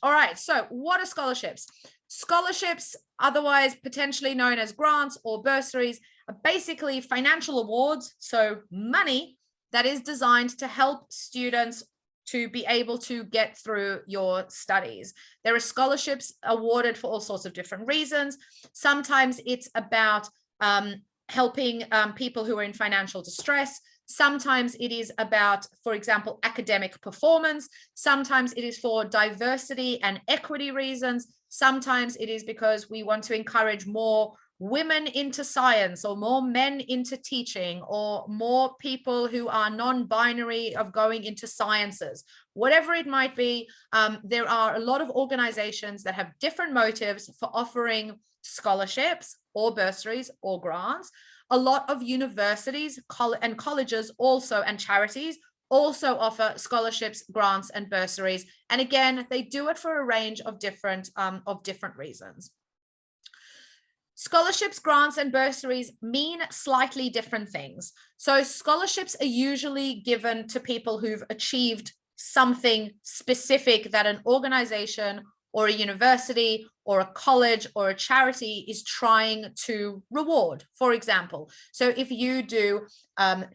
All right, so what are scholarships? Scholarships, otherwise potentially known as grants or bursaries, are basically financial awards, so money that is designed to help students to be able to get through your studies. There are scholarships awarded for all sorts of different reasons. Sometimes it's about helping people who are in financial distress. Sometimes it is about, for example, academic performance. Sometimes it is for diversity and equity reasons. Sometimes it is because we want to encourage more women into science, or more men into teaching, or more people who are non-binary of going into sciences. Whatever it might be, there are a lot of organizations that have different motives for offering scholarships or bursaries or grants. A lot of universities and colleges also, and charities also offer scholarships, grants, and bursaries. And again, they do it for a range of different reasons. Scholarships, grants, and bursaries mean slightly different things. So scholarships are usually given to people who've achieved something specific that an organization or a university or a college or a charity is trying to reward, for example. So if you do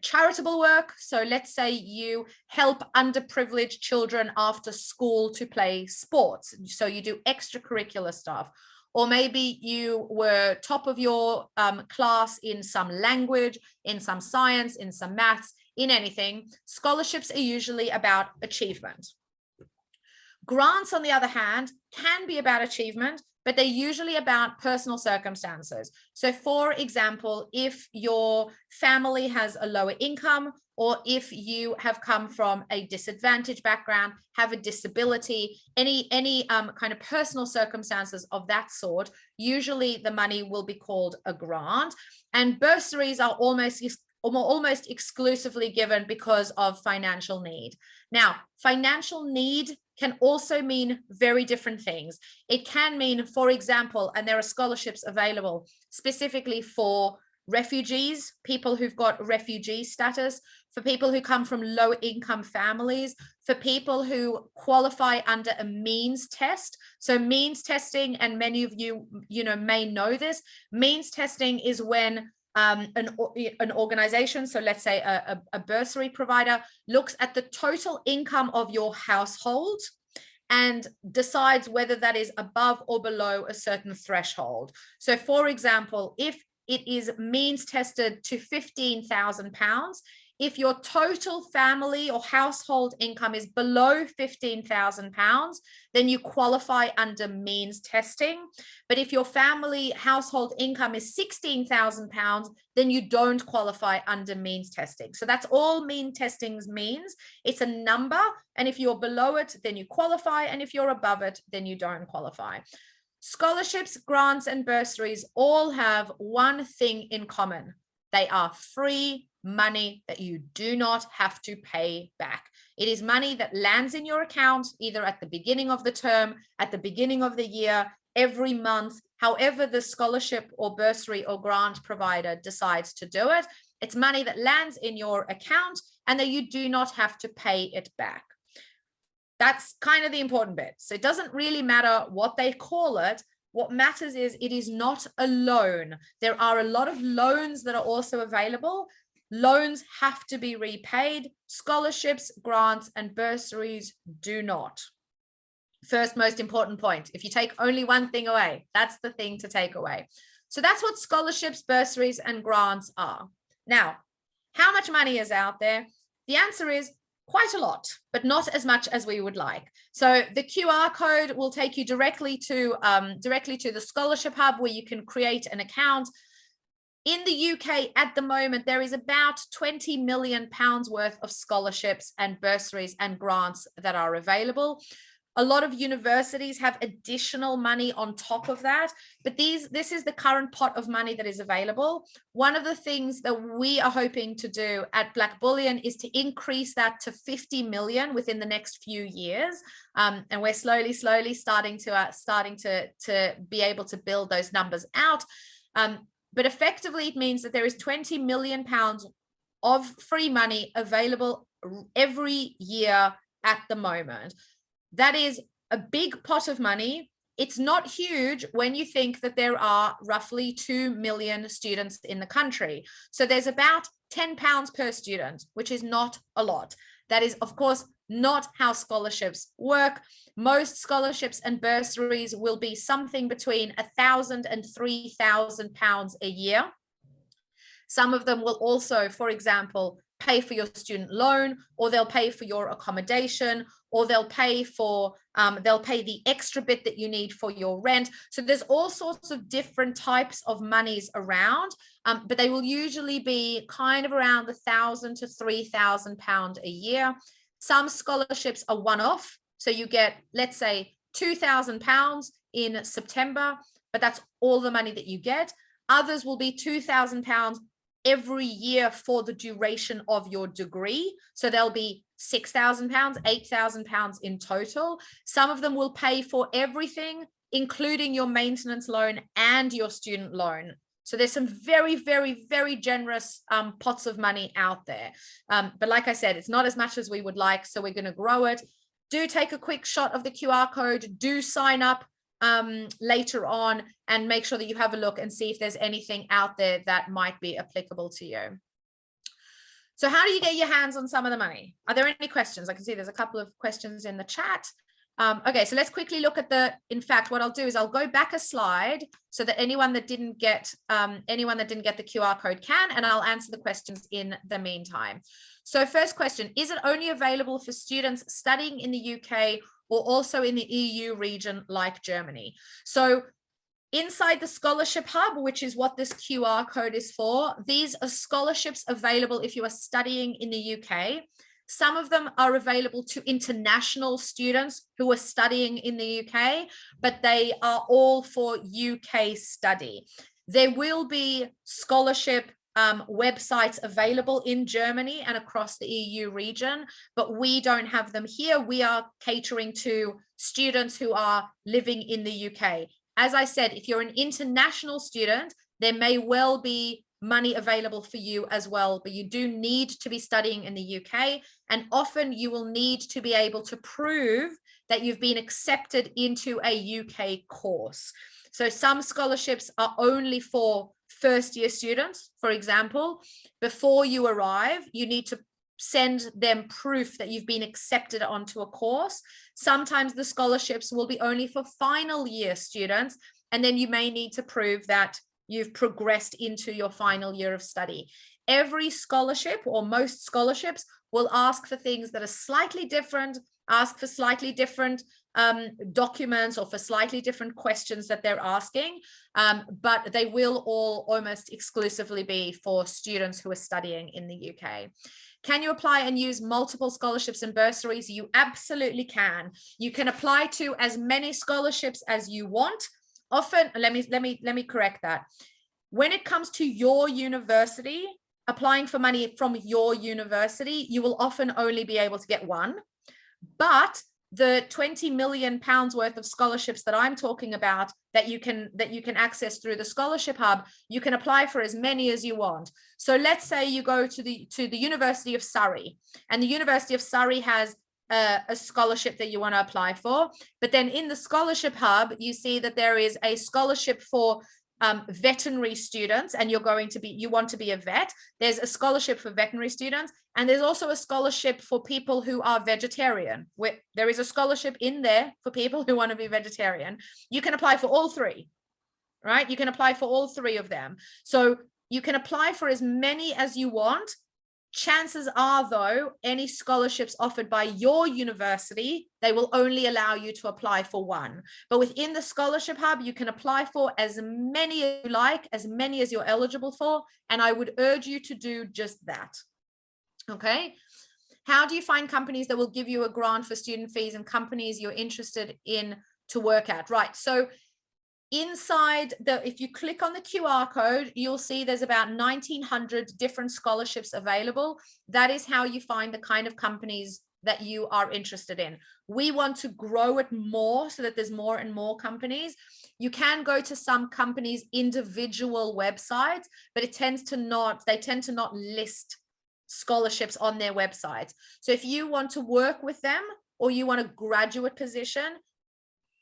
charitable work, so let's say you help underprivileged children after school to play sports, so you do extracurricular stuff, or maybe you were top of your class in some language, in some science, in some maths, in anything. Scholarships are usually about achievement. Grants, on the other hand, can be about achievement, but they're usually about personal circumstances. So for example, if your family has a lower income, or if you have come from a disadvantaged background, have a disability, any kind of personal circumstances of that sort, usually the money will be called a grant. And bursaries are almost exclusively given because of financial need. Now, financial need can also mean very different things. It can mean, for example, and there are scholarships available specifically for refugees, people who've got refugee status, for people who come from low income families, for people who qualify under a means test. So means testing, and many of you may know this, means testing is when an organization, so let's say a bursary provider, looks at the total income of your household and decides whether that is above or below a certain threshold. So for example, if it is means tested to £15,000, if your total family or household income is below £15,000, then you qualify under means testing. But if your family household income is £16,000, then you don't qualify under means testing. So that's all means testing means. It's a number, and if you're below it, then you qualify, and if you're above it, then you don't qualify. Scholarships, grants, and bursaries all have one thing in common. They are free money that you do not have to pay back. It is money that lands in your account either at the beginning of the term, at the beginning of the year, every month, however the scholarship or bursary or grant provider decides to do it. It's money that lands in your account and that you do not have to pay it back. That's kind of the important bit. So it doesn't really matter what they call it. What matters is it is not a loan. There are a lot of loans that are also available. Loans have to be repaid. Scholarships, grants, and bursaries do not. First most important point, if you take only one thing away, that's the thing to take away. So that's what scholarships, bursaries, and grants are. Now, how much money is out there? The answer is quite a lot, but not as much as we would like. So the QR code will take you directly to the Scholarship Hub, where you can create an account. In the UK at the moment, there is about £20 million worth of scholarships and bursaries and grants that are available. A lot of universities have additional money on top of that, but this is the current pot of money that is available. One of the things that we are hoping to do at Black Bullion is to increase that to 50 million within the next few years. And we're slowly starting to be able to build those numbers out. But effectively, it means that there is £20 million of free money available every year at the moment. That is a big pot of money. It's not huge when you think that there are roughly 2 million students in the country. So there's about £10 per student, which is not a lot. That is, of course, not how scholarships work. Most scholarships and bursaries will be something between £1,000 and £3,000 a year. Some of them will also, for example, pay for your student loan, or they'll pay for your accommodation, or they'll pay the extra bit that you need for your rent. So there's all sorts of different types of monies around, but they will usually be kind of around £1,000 to £3,000 a year. Some scholarships are one-off. So you get, let's say, £2,000 in September, but that's all the money that you get. Others will be £2,000 every year for the duration of your degree. So there'll be £6,000, £8,000 in total. Some of them will pay for everything, including your maintenance loan and your student loan. So there's some very, very, very generous pots of money out there. But like I said, it's not as much as we would like, so we're going to grow it. Do take a quick shot of the QR code. Do sign up later on and make sure that you have a look and see if there's anything out there that might be applicable to you. So how do you get your hands on some of the money? Are there any questions? I can see there's a couple of questions in the chat. Okay, so let's quickly look at in fact, what I'll do is I'll go back a slide so that anyone that didn't get the QR code can, and I'll answer the questions in the meantime. So first question, is it only available for students studying in the UK or also in the EU region like Germany? So inside the scholarship hub, which is what this QR code is for, these are scholarships available if you are studying in the UK. Some of them are available to international students who are studying in the UK, but they are all for UK study. There will be scholarship websites available in Germany and across the EU region, but we don't have them here. We are catering to students who are living in the UK. As I said, if you're an international student, there may well be money available for you as well, but you do need to be studying in the UK, and often you will need to be able to prove that you've been accepted into a UK course. So some scholarships are only for first-year students. For example, before you arrive, you need to send them proof that you've been accepted onto a course. Sometimes the scholarships will be only for final year students, and then you may need to prove that you've progressed into your final year of study. Every scholarship, or most scholarships, will ask for things that are slightly different, ask for slightly different documents, or for slightly different questions that they're asking, but they will all almost exclusively be for students who are studying in the UK. Can you apply and use multiple scholarships and bursaries? You absolutely can. You can apply to as many scholarships as you want. Often, let me correct that. When it comes to your university, applying for money from your university, you will often only be able to get one. But the £20 million worth of scholarships that I'm talking about that you can access through the scholarship hub, you can apply for as many as you want. So let's say you go to the University of Surrey, and the University of Surrey has a scholarship that you want to apply for, but then in the scholarship hub you see that there is a scholarship for veterinary students, and you want to be a vet. There's a scholarship for veterinary students, and there's also a scholarship for people who are vegetarian. There is a scholarship in there for people who want to be vegetarian. You can apply for all three, right? You can apply for all three of them. So you can apply for as many as you want. Chances are, though, any scholarships offered by your university, they will only allow you to apply for one. But within the scholarship hub, you can apply for as many as you like, as many as you're eligible for, and I would urge you to do just that. Okay. How do you find companies that will give you a grant for student fees and companies you're interested in to work at? Right. So inside if you click on the QR code, you'll see there's about 1,900 different scholarships available. That is how you find the kind of companies that you are interested in. We want to grow it more so that there's more and more companies. You can go to some companies' individual websites, but they tend to not list scholarships on their websites. So if you want to work with them, or you want a graduate position,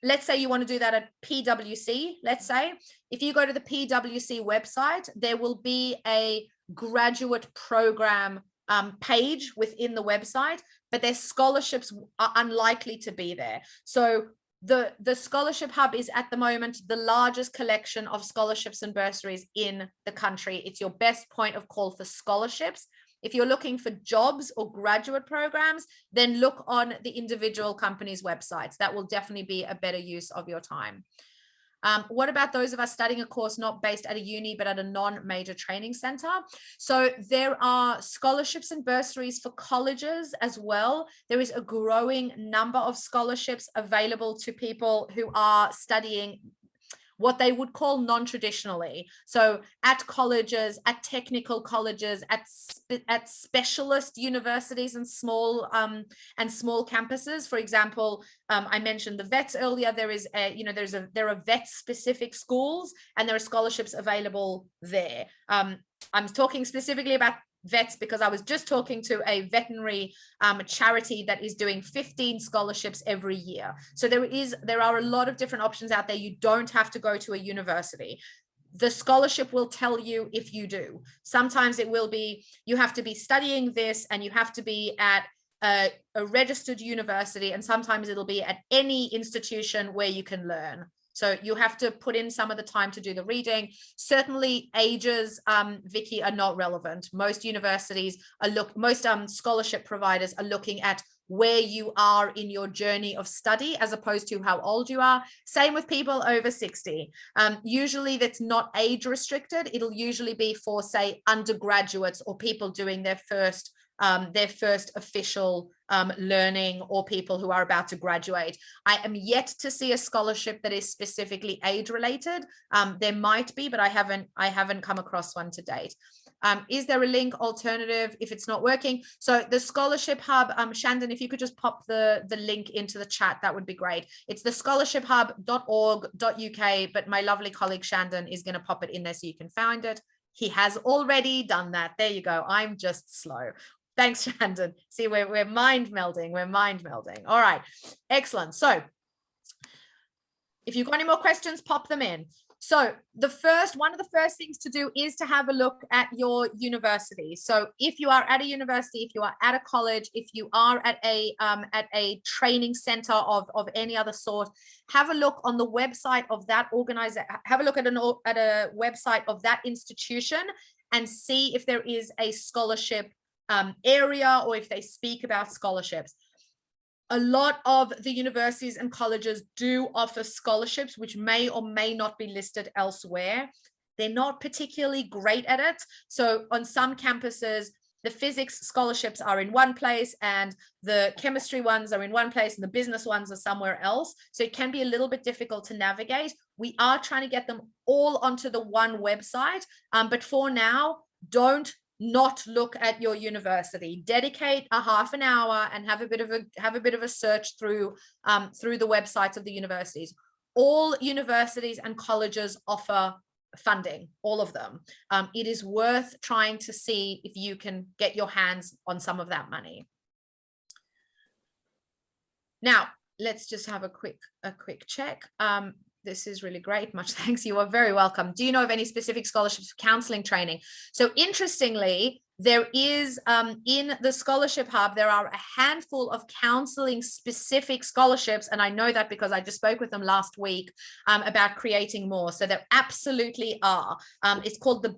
let's say you want to do that at PwC, let's say, if you go to the PwC website, there will be a graduate program page within the website, but their scholarships are unlikely to be there. So the Scholarship Hub is at the moment the largest collection of scholarships and bursaries in the country. It's your best point of call for scholarships. If you're looking for jobs or graduate programs, then look on the individual companies' websites. That will definitely be a better use of your time. What about those of us studying a course not based at a uni, but at a non-major training center? So there are scholarships and bursaries for colleges as well. There is a growing number of scholarships available to people who are studying what they would call non-traditionally. So at colleges, at technical colleges, at specialist universities and small campuses. For example, I mentioned the vets earlier. There are vet specific schools, and there are scholarships available there. I'm talking specifically about vets because I was just talking to a veterinary charity that is doing 15 scholarships every year. So there are a lot of different options out there. You don't have to go to a university. The scholarship will tell you if you do. Sometimes it will be, you have to be studying this and you have to be at a registered university, and sometimes it'll be at any institution where you can learn. So you have to put in some of the time to do the reading. Certainly ages, Vicky, are not relevant. Most universities most scholarship providers are looking at where you are in your journey of study as opposed to how old you are. Same with people over 60. Usually that's not age restricted. It'll usually be for, say, undergraduates or people doing their first official learning, or people who are about to graduate. I am yet to see a scholarship that is specifically age related. There might be, but I haven't come across one to date. Is there a link alternative if it's not working? So the Scholarship Hub, Shandon, if you could just pop the link into the chat, that would be great. It's the scholarship.hub.org.uk, but my lovely colleague Shandon is going to pop it in there so you can find it. He has already done that. There you go. I'm just slow. Thanks, Shandon. See, we're mind melding. We're mind melding. All right. Excellent. So if you've got any more questions, pop them in. So one of the first things to do is to have a look at your university. So if you are at a university, if you are at a college, if you are at a training center of any other sort, have a look on the website of that organization. Have a look at a website of that institution and see if there is a scholarship area, or if they speak about scholarships. A lot of the universities and colleges do offer scholarships, which may or may not be listed elsewhere. They're not particularly great at it. So on some campuses, the physics scholarships are in one place and the chemistry ones are in one place and the business ones are somewhere else. So it can be a little bit difficult to navigate. We are trying to get them all onto the one website. But for now, don't not look at your university. Dedicate a half an hour and have a bit of a search through the websites of the universities. All universities and colleges offer funding, all of them. It is worth trying to see if you can get your hands on some of that money. Now, let's just have a quick check. This is really great. Much thanks. You are very welcome. Do you know of any specific scholarships for counseling training? So interestingly, there is in the Scholarship Hub, there are a handful of counseling specific scholarships. And I know that because I just spoke with them last week about creating more. So there absolutely are. It's called the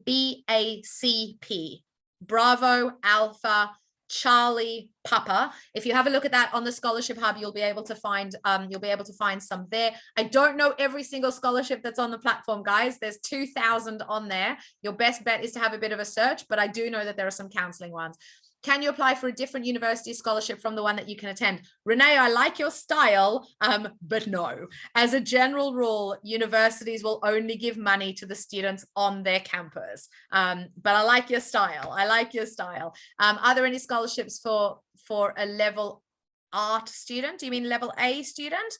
BACP, Bravo, Alpha, Charlie, Papa. If you have a look at that on the Scholarship Hub, you'll be able to find some there. I don't know every single scholarship that's on the platform, guys. There's 2,000 on there. Your best bet is to have a bit of a search, but I do know that there are some counseling ones. Can you apply for a different university scholarship from the one that you can attend? Renee, I like your style, but no. As a general rule, universities will only give money to the students on their campus. But I like your style. I like your style. Are there any scholarships for a level art student? Do you mean level A student?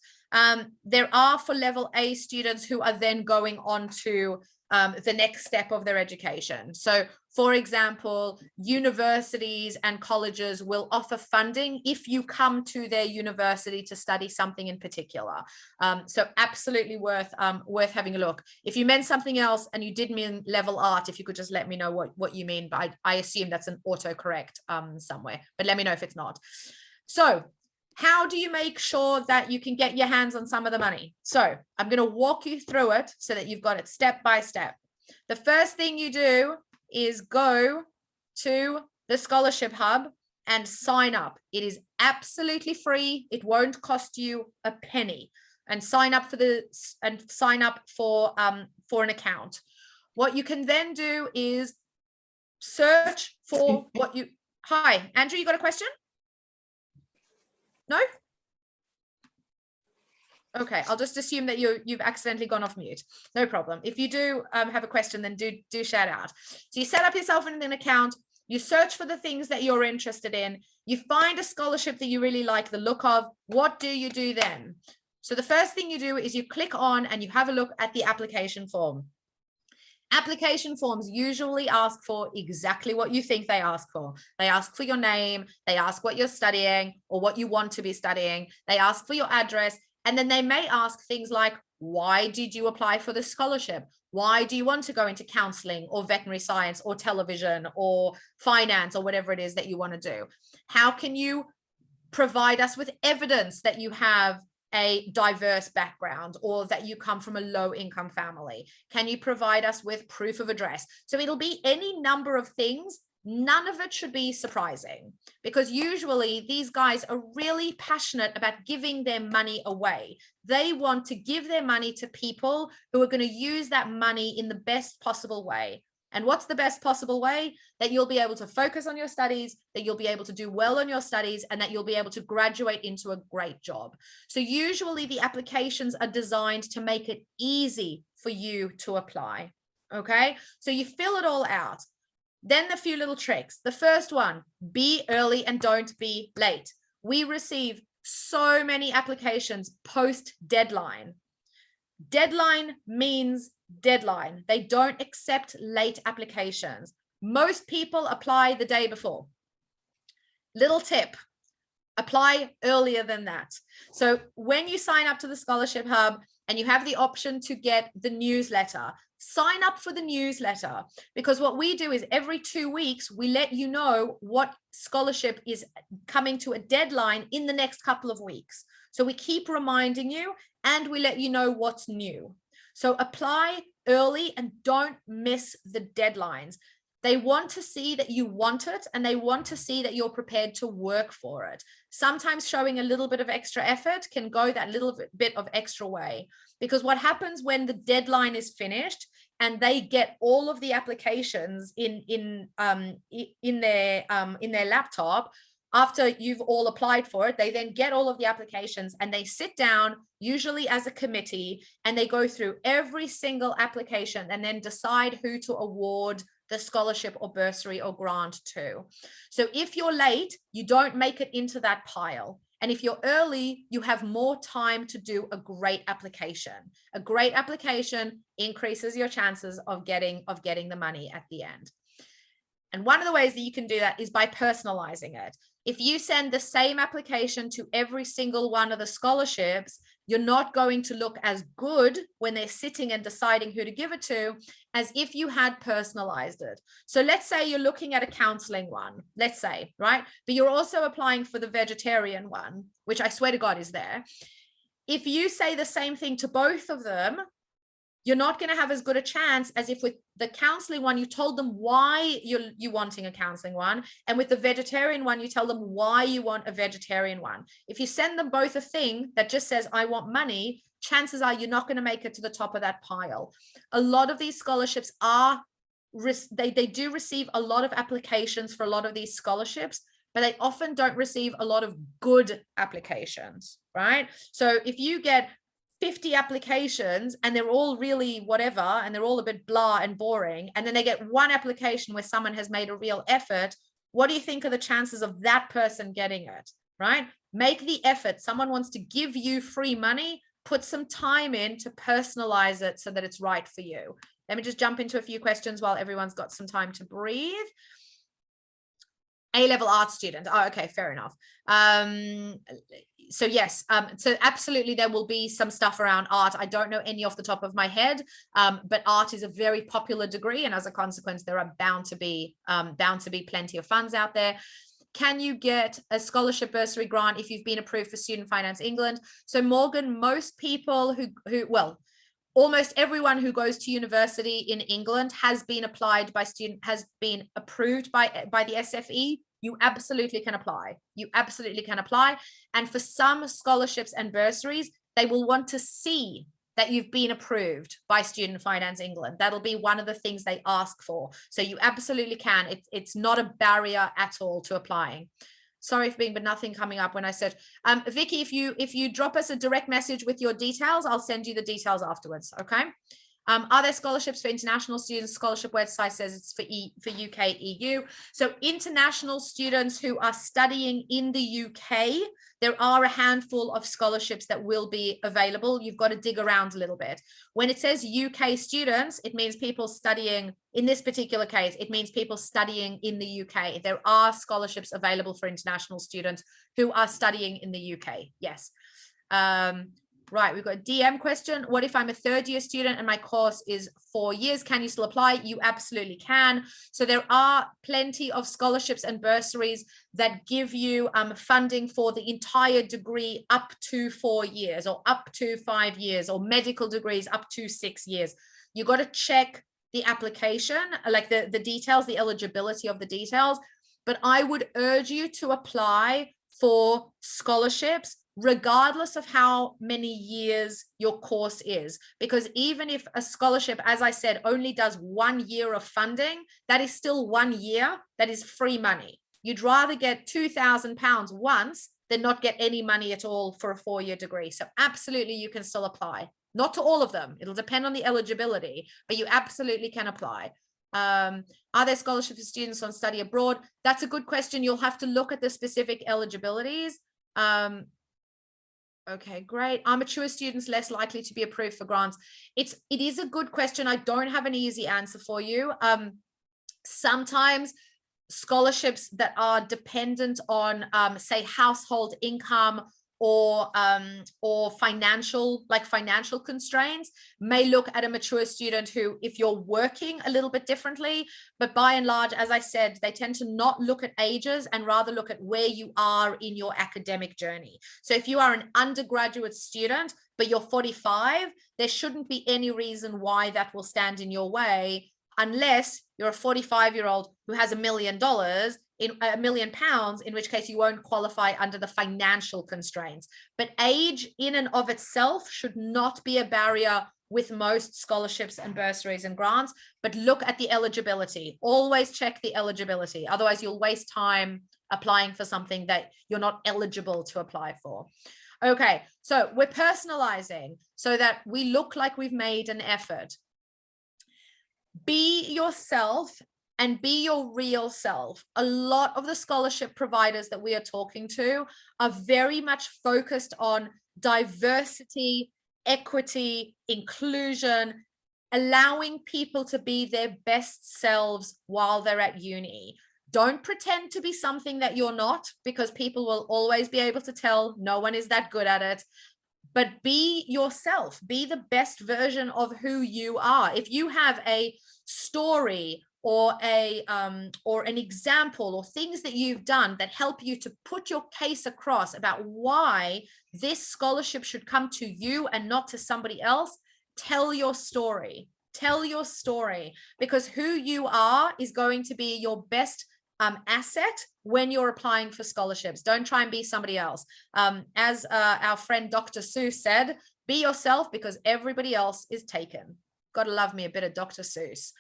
There are for level A students who are then going on to the next step of their education. So for example, universities and colleges will offer funding if you come to their university to study something in particular. So absolutely worth having a look. If you meant something else and you did mean level art, if you could just let me know what you mean, but I assume that's an autocorrect somewhere, but let me know if it's not. So how do you make sure that you can get your hands on some of the money? So I'm going to walk you through it so that you've got it step by step. The first thing you do is go to the Scholarship Hub and sign up. It is absolutely free. It won't cost you a penny. And sign up for an account. What you can then do is search for what you. Hi, Andrew, you got a question? No? Okay, I'll just assume that you've accidentally gone off mute. No problem. If you do have a question, then do shout out. So you set up yourself in an account, you search for the things that you're interested in, you find a scholarship that you really like the look of. What do you do then? So the first thing you do is you click on and you have a look at the application form. Application forms usually ask for exactly what you think they ask for. They ask for your name, they ask what you're studying or what you want to be studying, they ask for your address, and then they may ask things like, why did you apply for this scholarship? Why do you want to go into counseling or veterinary science or television or finance or whatever it is that you want to do? How can you provide us with evidence that you have a diverse background or that you come from a low income family? Can you provide us with proof of address? So it'll be any number of things. None of it should be surprising because usually these guys are really passionate about giving their money away. They want to give their money to people who are going to use that money in the best possible way. And what's the best possible way? That you'll be able to focus on your studies, that you'll be able to do well on your studies, and that you'll be able to graduate into a great job. So usually the applications are designed to make it easy for you to apply. Okay, so you fill it all out. Then a few little tricks. The first one, be early and don't be late. We receive so many applications post deadline. Deadline means deadline. They don't accept late applications. Most people apply the day before. Little tip, apply earlier than that. So when you sign up to the Scholarship Hub and you have the option to get the newsletter, sign up for the newsletter, because what we do is every 2 weeks, we let you know what scholarship is coming to a deadline in the next couple of weeks. So we keep reminding you and we let you know what's new. So apply early and don't miss the deadlines. They want to see that you want it and they want to see that you're prepared to work for it. Sometimes showing a little bit of extra effort can go that little bit of extra way, because what happens when the deadline is finished and they get all of the applications in their laptop, after you've all applied for it, they then get all of the applications and they sit down, usually as a committee, and they go through every single application and then decide who to award the scholarship or bursary or grant to. So if you're late, you don't make it into that pile. And if you're early, you have more time to do a great application. A great application increases your chances of getting the money at the end. And one of the ways that you can do that is by personalizing it. If you send the same application to every single one of the scholarships, you're not going to look as good when they're sitting and deciding who to give it to as if you had personalized it. So let's say you're looking at a counseling one, let's say, right? But you're also applying for the vegetarian one, which I swear to God is there. If you say the same thing to both of them, you're not going to have as good a chance as if with the counseling one, you told them why you're wanting a counseling one. And with the vegetarian one, you tell them why you want a vegetarian one. If you send them both a thing that just says, I want money, chances are you're not going to make it to the top of that pile. A lot of these scholarships they do receive a lot of applications for a lot of these scholarships, but they often don't receive a lot of good applications, right? So if you get 50 applications and they're all really whatever, and they're all a bit blah and boring, and then they get one application where someone has made a real effort, what do you think are the chances of that person getting it? right? Make the effort. Someone wants to give you free money, put some time in to personalize it so that it's right for you. Let me just jump into a few questions while everyone's got some time to breathe. A-level art student. Oh, okay, fair enough. So yes, so absolutely there will be some stuff around art. I don't know any off the top of my head, but art is a very popular degree, and as a consequence, there are bound to be plenty of funds out there. Can you get a scholarship bursary grant if you've been approved for Student Finance England? So Morgan, most people well, almost everyone who goes to university in England has been approved by the SFE. You absolutely can apply. You absolutely can apply. And for some scholarships and bursaries, they will want to see that you've been approved by Student Finance England. That'll be one of the things they ask for. So you absolutely can. It's not a barrier at all to applying. Sorry for being, but nothing coming up when I said, Vicky, if you drop us a direct message with your details, I'll send you the details afterwards. Okay. Are there scholarships for international students? Scholarship website says it's for UK, EU. So international students who are studying in the UK, there are a handful of scholarships that will be available. You've got to dig around a little bit. When it says UK students, it means people studying, in this particular case, it means people studying in the UK. There are scholarships available for international students who are studying in the UK. Yes. Right, we've got a DM question. What if I'm a third-year student and my course is 4 years? Can you still apply? You absolutely can. So there are plenty of scholarships and bursaries that give you funding for the entire degree up to 4 years or up to 5 years, or medical degrees up to 6 years. You got to check the application, like the details, the eligibility of the details. But I would urge you to apply for scholarships regardless of how many years your course is, because even if a scholarship, as I said, only does 1 year of funding, that is still 1 year that is free money. You'd rather get £2,000 once than not get any money at all for a 4-year degree. So absolutely you can still apply. Not to all of them, it'll depend on the eligibility, but you absolutely can apply. Are there scholarships for students on study abroad? That's a good question. You'll have to look at the specific eligibilities. Okay, great. Are mature students less likely to be approved for grants? It is a good question. I don't have an easy answer for you. Sometimes scholarships that are dependent on, say, household income or financial constraints may look at a mature student who, if you're working a little bit differently, but by and large, as I said, they tend to not look at ages and rather look at where you are in your academic journey. So if you are an undergraduate student, but you're 45, there shouldn't be any reason why that will stand in your way, unless you're a 45-year-old who has $1 million, in £1 million, in which case you won't qualify under the financial constraints. But age in and of itself should not be a barrier with most scholarships and bursaries and grants, but look at the eligibility. Always check the eligibility. Otherwise you'll waste time applying for something that you're not eligible to apply for. Okay, so we're personalizing so that we look like we've made an effort. Be yourself and be your real self. A lot of the scholarship providers that we are talking to are very much focused on diversity, equity, inclusion, allowing people to be their best selves while they're at uni. Don't pretend to be something that you're not, because people will always be able to tell. No one is that good at it. But be yourself, be the best version of who you are. If you have a story or an example or things that you've done that help you to put your case across about why this scholarship should come to you and not to somebody else, tell your story. Tell your story, because who you are is going to be your best asset when you're applying for scholarships. Don't try and be somebody else. As our friend Dr. Seuss said, be yourself because everybody else is taken. Gotta love me a bit of Dr. Seuss.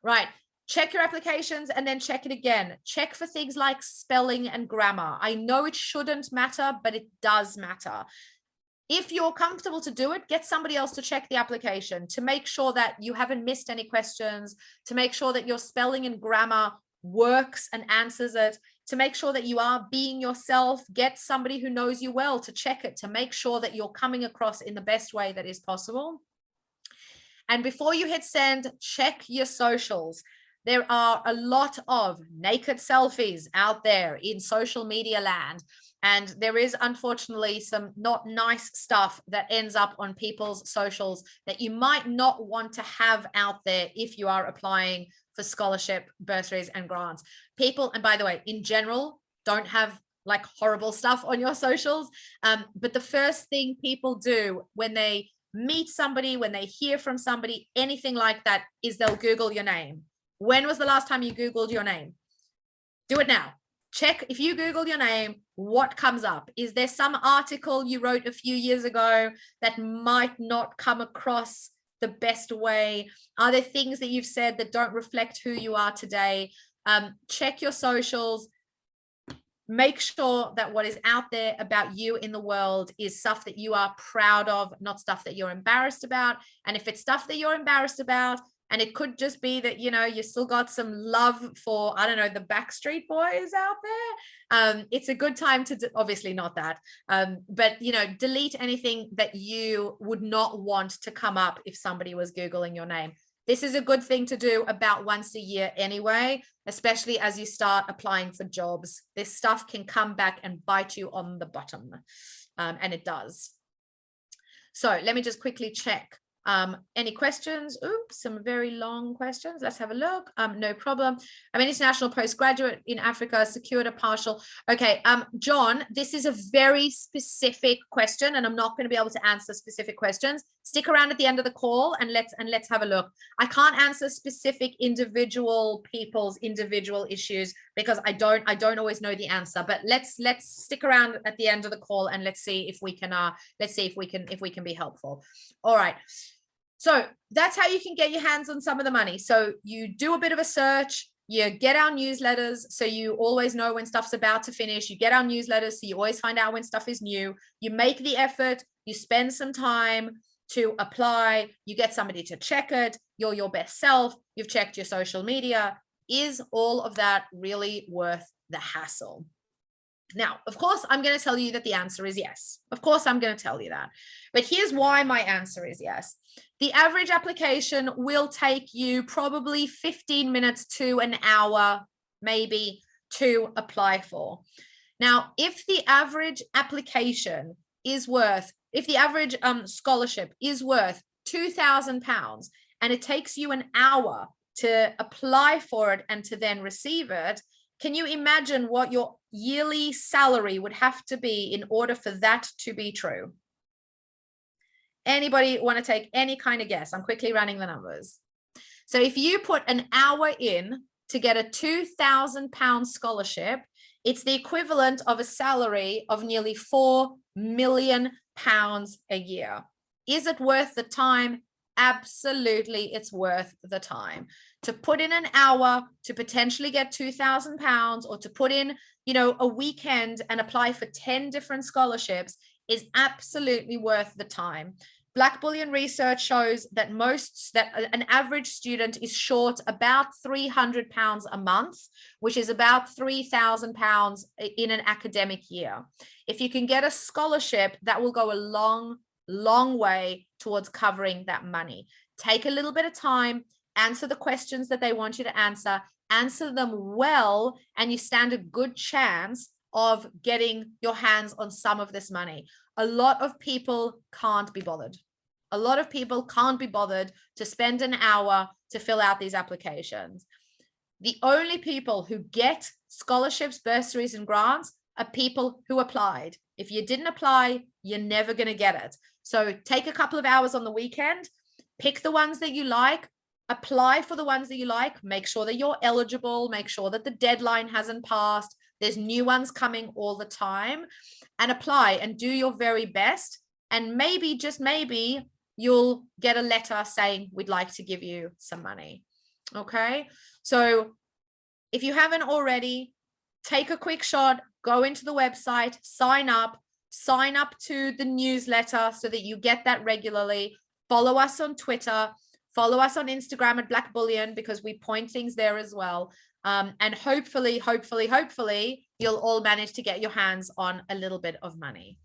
Right. Check your applications and then check it again. Check for things like spelling and grammar. I know it shouldn't matter, but it does matter. If you're comfortable to do it, get somebody else to check the application to make sure that you haven't missed any questions, to make sure that your spelling and grammar works and answers it, to make sure that you are being yourself. Get somebody who knows you well to check it, to make sure that you're coming across in the best way that is possible. And before you hit send, check your socials. There are a lot of naked selfies out there in social media land. And there is unfortunately some not nice stuff that ends up on people's socials that you might not want to have out there if you are applying for scholarship, bursaries, and grants. People, and by the way, in general, don't have like horrible stuff on your socials. But the first thing people do when they meet somebody, when they hear from somebody, anything like that, is they'll Google your name. When was the last time you Googled your name? Do it now. Check if you Google your name, what comes up? Is there some article you wrote a few years ago that might not come across the best way? Are there things that you've said that don't reflect who you are today? Check your socials. Make sure that what is out there about you in the world is stuff that you are proud of, not stuff that you're embarrassed about. And if it's stuff that you're embarrassed about, and it could just be that, you know, you still got some love for, I don't know, the Backstreet Boys out there. It's a good time to, obviously not that, but, you know, delete anything that you would not want to come up if somebody was Googling your name. This is a good thing to do about once a year anyway, especially as you start applying for jobs. This stuff can come back and bite you on the bottom, and it does. So let me just quickly check. Any questions? Oops, some very long questions. Let's have a look. No problem. I'm an international postgraduate in Africa, secured a partial. Okay, John, this is a very specific question, and I'm not going to be able to answer specific questions. Stick around at the end of the call and let's have a look. I can't answer specific individual people's individual issues because I don't always know the answer. But let's stick around at the end of the call and let's see if we can be helpful. All right. So that's how you can get your hands on some of the money. So you do a bit of a search, you get our newsletters, so you always know when stuff's about to finish. You get our newsletters, so you always find out when stuff is new. You make the effort, you spend some time to apply, you get somebody to check it, you're your best self, you've checked your social media. Is all of that really worth the hassle? Now, of course, I'm going to tell you that the answer is yes. Of course, I'm going to tell you that. But here's why my answer is yes. The average application will take you probably 15 minutes to an hour, maybe, to apply for. Now, if the average application is worth, if the average scholarship is worth £2,000 and it takes you an hour to apply for it and to then receive it, can you imagine what your yearly salary would have to be in order for that to be true? Anybody want to take any kind of guess? I'm quickly running the numbers. So if you put an hour in to get a £2,000 scholarship, it's the equivalent of a salary of nearly £4 million a year. Is it worth the time? Absolutely, it's worth the time. To put in an hour to potentially get £2,000, or to put in, you know, a weekend and apply for 10 different scholarships is absolutely worth the time. Black Bullion research shows that an average student is short about £300 a month, which is about £3,000 in an academic year. If you can get a scholarship, that will go a long way towards covering that money. Take a little bit of time, answer the questions that they want you to answer them well, and you stand a good chance of getting your hands on some of this money. A lot of people can't be bothered. A lot of people can't be bothered to spend an hour to fill out these applications. The only people who get scholarships, bursaries, and grants are people who applied. If you didn't apply, you're never going to get it. So take a couple of hours on the weekend, pick the ones that you like, apply for the ones that you like, make sure that you're eligible, make sure that the deadline hasn't passed. There's new ones coming all the time, and apply and do your very best. And maybe, just maybe, you'll get a letter saying, we'd like to give you some money. Okay. So if you haven't already, take a quick shot, go into the website, sign up to the newsletter so that you get that regularly. Follow us on Twitter, Follow us on Instagram at Black Bullion, because we point things there as well. And hopefully, you'll all manage to get your hands on a little bit of money.